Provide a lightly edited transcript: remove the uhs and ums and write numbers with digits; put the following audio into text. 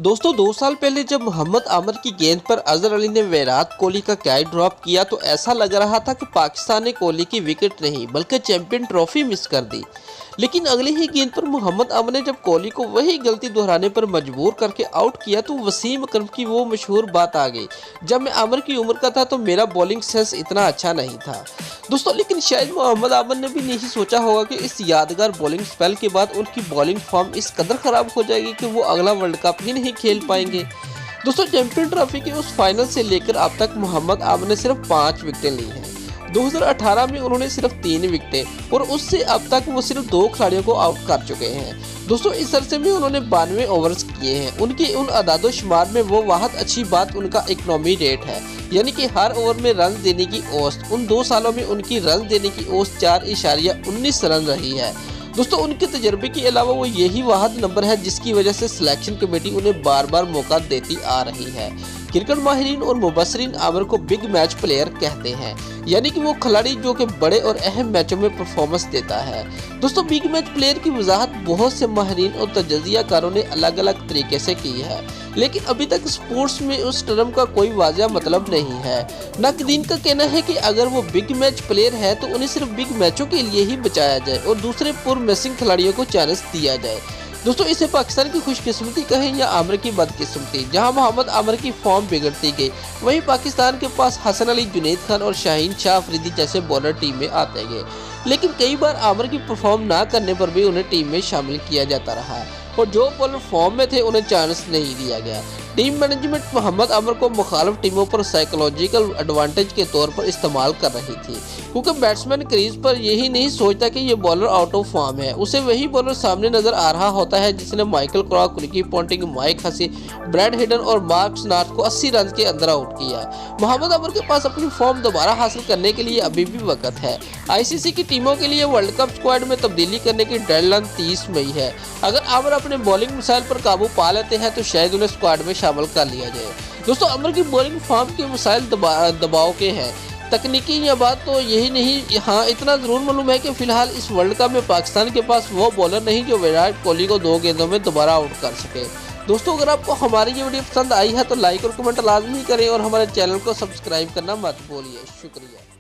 दोस्तों 2 साल पहले जब मोहम्मद आमिर की गेंद पर अजहर अली ने विराट कोहली का कैच ड्रॉप किया तो ऐसा लग रहा था कि पाकिस्तान ने कोहली की विकेट नहीं बल्कि चैंपियन ट्रॉफी मिस कर दी। लेकिन अगली ही गेंद पर मोहम्मद आमिर ने जब कोहली को वही गलती दोहराने पर मजबूर करके आउट किया तो वसीम अकरम की वो मशहूर बात आ गई, जब मैं आमिर की उम्र का था तो मेरा बॉलिंग सेंस इतना अच्छा नहीं था। दोस्तों लेकिन शायद मोहम्मद आमिर ने भी नहीं सोचा होगा कि इस यादगार बॉलिंग स्पेल के बाद उनकी बॉलिंग फॉर्म इस कदर खराब हो जाएगी कि वो अगला वर्ल्ड कप ही नहीं खेल पाएंगे। दोस्तों चैंपियन ट्रॉफी के उस फाइनल से लेकर अब तक मोहम्मद आमिर ने सिर्फ 5 विकेटें ली हैं। 2018 में उन्होंने सिर्फ 3 विकेटें और उससे अब तक वो सिर्फ 2 खिलाड़ियों को आउट कर चुके हैं। दोस्तों इस अरसे में उन्होंने 92 ओवर्स किए हैं। उनकी उन अदादो शुमार में वो वाहद अच्छी बात उनका इकनॉमी रेट है, यानी कि हर ओवर में रन देने की औसत उन 2 सालों में उनकी रन देने की औसत 4.19 रन रही है। दोस्तों उनके तजर्बे के अलावा वो यही वाहद नंबर है जिसकी वजह से सिलेक्शन कमेटी उन्हें बार बार मौका देती आ रही है। क्रिकेट माहिरीन और मुबसरीन आमिर को बिग मैच प्लेयर कहते हैं, यानी कि वो खिलाड़ी जो कि बड़े और अहम मैचों में परफॉर्मेंस देता है। दोस्तों बिग मैच प्लेयर की वजाहत बहुत से माहिरीन और तजज़ियाकारों ने अलग अलग तरीके से की है, लेकिन अभी तक स्पोर्ट्स में उस टर्म का कोई वाज़ह मतलब नहीं है। नाक़दीन का कहना है कि अगर वो बिग मैच प्लेयर है तो उन्हें सिर्फ बिग मैचों के लिए ही बचाया जाए और दूसरे पुर मिसिंग खिलाड़ियों को चांस दिया जाए। दोस्तों इसे पाकिस्तान की खुशकिस्मती कहें या आमिर की बदकिस्मती, जहां मोहम्मद आमिर की फॉर्म बिगड़ती गई वहीं पाकिस्तान के पास हसन अली, जुनैद खान और शाहीन शाह अफरीदी जैसे बॉलर टीम में आते गए, लेकिन कई बार आमिर की परफॉर्म ना करने पर भी उन्हें टीम में शामिल किया जाता रहा और जो बॉलर फॉर्म में थे उन्हें चांस नहीं दिया गया। टीम मैनेजमेंट मोहम्मद आमिर को मुखालिफ टीमों पर साइकोलॉजिकल एडवांटेज के तौर पर इस्तेमाल कर रही थी, क्योंकि बैट्समैन क्रीज पर यही नहीं सोचता कि ये बॉलर आउट ऑफ फॉर्म है, उसे वही बॉलर सामने नजर आ रहा होता है जिसने Michael Clarke, Ricky Ponting, Mike Hussey, Brad Haddin और मार्कस नार्थ को 80 रन के अंदर आउट किया। मोहम्मद आमिर के पास अपनी फॉर्म दोबारा हासिल करने के लिए अभी भी वक्त है। आईसीसी की टीमों के लिए वर्ल्ड कप स्क्वाड में तब्दीली करने की डेडलाइन 30 मई है। अगर आमिर अपने बॉलिंग मिसाइल पर काबू पा लेते हैं तो शायद उन्हें स्क्वाड में शामिल कर लिया जाए। दोस्तों आमिर की बॉलिंग फॉर्म के मिसाइल दबाव के हैं, तकनीकी या बात तो यही नहीं। हाँ इतना ज़रूर मालूम है कि फिलहाल इस वर्ल्ड कप में पाकिस्तान के पास वो बॉलर नहीं जो विराट कोहली को 2 गेंदों में दोबारा आउट कर सके। दोस्तों अगर आपको हमारी ये वीडियो पसंद आई है तो लाइक और कमेंट लाजमी करें और हमारे चैनल को सब्सक्राइब करना मत भूलिए। शुक्रिया।